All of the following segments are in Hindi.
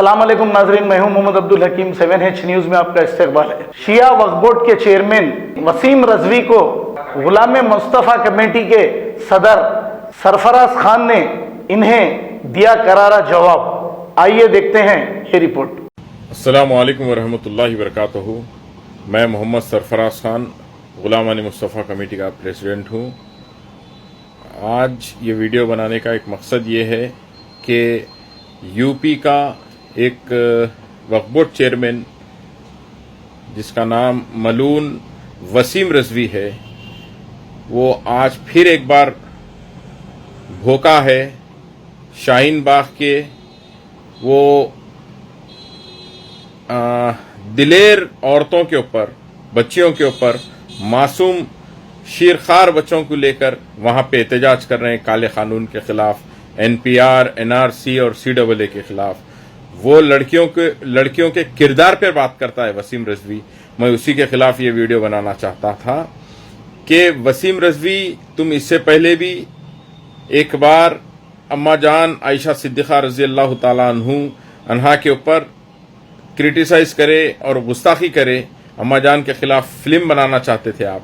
अस्सलाम वालेकुम नाजरीन, मैं हूं मोहम्मद अब्दुल हकीम। 7H न्यूज़ में आपका इस्तकबाल है। शिया वक्फ बोर्ड के चेयरमैन वसीम रजवी को गुलाम मुस्तफ़ा कमेटी के सदर सरफराज खान ने इन्हें दिया करारा जवाब। आइए देखते हैं ये रिपोर्ट। अस्सलामु अलैकुम वरहमतुल्लाहि वबरकातुहू। मैं मोहम्मद सरफराज खान गुलाम मुस्तफ़ा कमेटी का प्रेसिडेंट हूँ। आज ये वीडियो बनाने का एक मकसद ये है कि यूपी का एक वक्फ बोर्ड चेयरमैन जिसका नाम मलून वसीम रजवी है, वो आज फिर एक बार भोका है शाहीन बाग के। वो दिलेर औरतों के ऊपर, बच्चियों के ऊपर, मासूम शीरखार बच्चों को लेकर वहां पे एहतजाज कर रहे हैं काले कानून के खिलाफ, NPR, NRC और CAA के खिलाफ। वो लड़कियों के किरदार पर बात करता है वसीम रजवी। मैं उसी के खिलाफ ये वीडियो बनाना चाहता था कि वसीम रजवी, तुम इससे पहले भी एक बार अम्मा जान आयशा सिद्दीक़ा रज़ी अल्लाह ताला अन्हा के ऊपर क्रिटिसाइज करे और गुस्ताखी करे, अम्मा जान के खिलाफ फिल्म बनाना चाहते थे आप।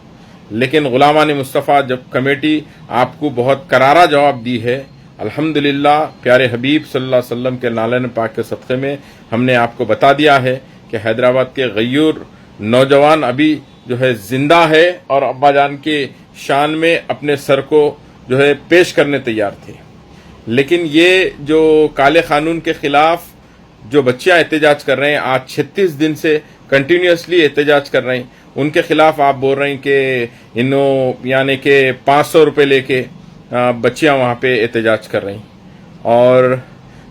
लेकिन गुलाम मुस्तफ़ा जब कमेटी आपको बहुत करारा जवाब दी है, अल्हम्दुलिल्लाह प्यारे हबीब सल्लल्लाहु अलैहि वसल्लम के नालन पाक के सदक़े में हमने आपको बता दिया है कि हैदराबाद के गयूर नौजवान अभी जो है जिंदा है और अब्बा जान के शान में अपने सर को जो है पेश करने तैयार थे। लेकिन ये जो काले कानून के खिलाफ जो बच्चियां एहतजाज कर रहे हैं, आज 36 दिन से कंटिन्यूसली एहतजाज कर रहे हैं, उनके खिलाफ आप बोल रहे हैं कि यानी कि 500 रुपये लेके बच्चियां वहां पे एहतजाज कर रही और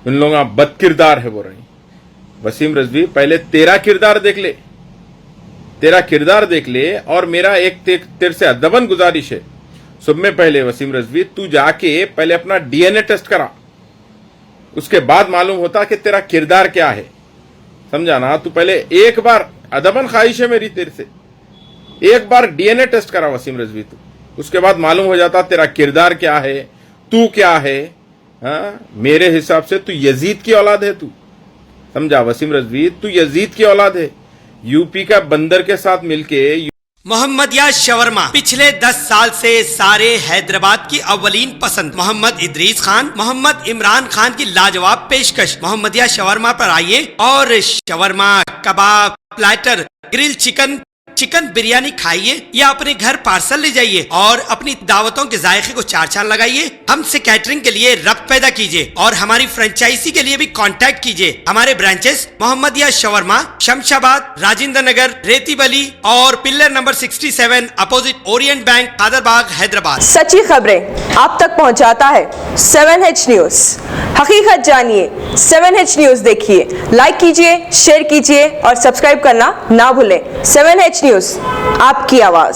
उन लोगों का बदकिरदार है बोल रही। वसीम रजवी, पहले तेरा किरदार देख ले, तेरा किरदार देख ले। और मेरा एक तेरे से अदबन गुजारिश है, सब में पहले वसीम रजवी, तू जाके पहले अपना DNA टेस्ट करा, उसके बाद मालूम होता कि तेरा किरदार क्या है। समझा ना? तू पहले एक बार, अदबन ख्वाहिश है मेरी तेरे से, एक बार DNA टेस्ट करा वसीम रजवी तू, उसके बाद मालूम हो जाता तेरा किरदार क्या है, तू क्या है। मेरे हिसाब से तू यजीद की औलाद है तू। समझा वसीम रजवी, तू यजीद की औलाद है। यूपी का बंदर के साथ मिलके मोहम्मदिया शवरमा पिछले 10 साल से सारे हैदराबाद की अव्वलीन पसंद मोहम्मद इदरीस खान, मोहम्मद इमरान खान की लाजवाब पेशकश। मोहम्मदिया शवरमा पर आइए और शवरमा, कबाब, प्लेटर, ग्रिल चिकन बिरयानी खाइए या अपने घर पार्सल ले जाइए और अपनी दावतों के जायके को चार चांद लगाइए। हमसे कैटरिंग के लिए रब्त पैदा कीजिए और हमारी फ्रेंचाइजी के लिए भी कांटेक्ट कीजिए। हमारे ब्रांचेस मोहम्मदिया शवरमा, शमशाबाद, राजेंद्र नगर, रेती बली और pillar number 67 opposite Orient bank, Kadarbagh, Hyderabad. सच्ची खबरें आप तक पहुंचाता है 7H न्यूज। हकीकत जानिए, 7H न्यूज देखिए, लाइक कीजिए, शेयर कीजिए और सब्सक्राइब करना ना भूलें। 7H न्यूज, आपकी आवाज।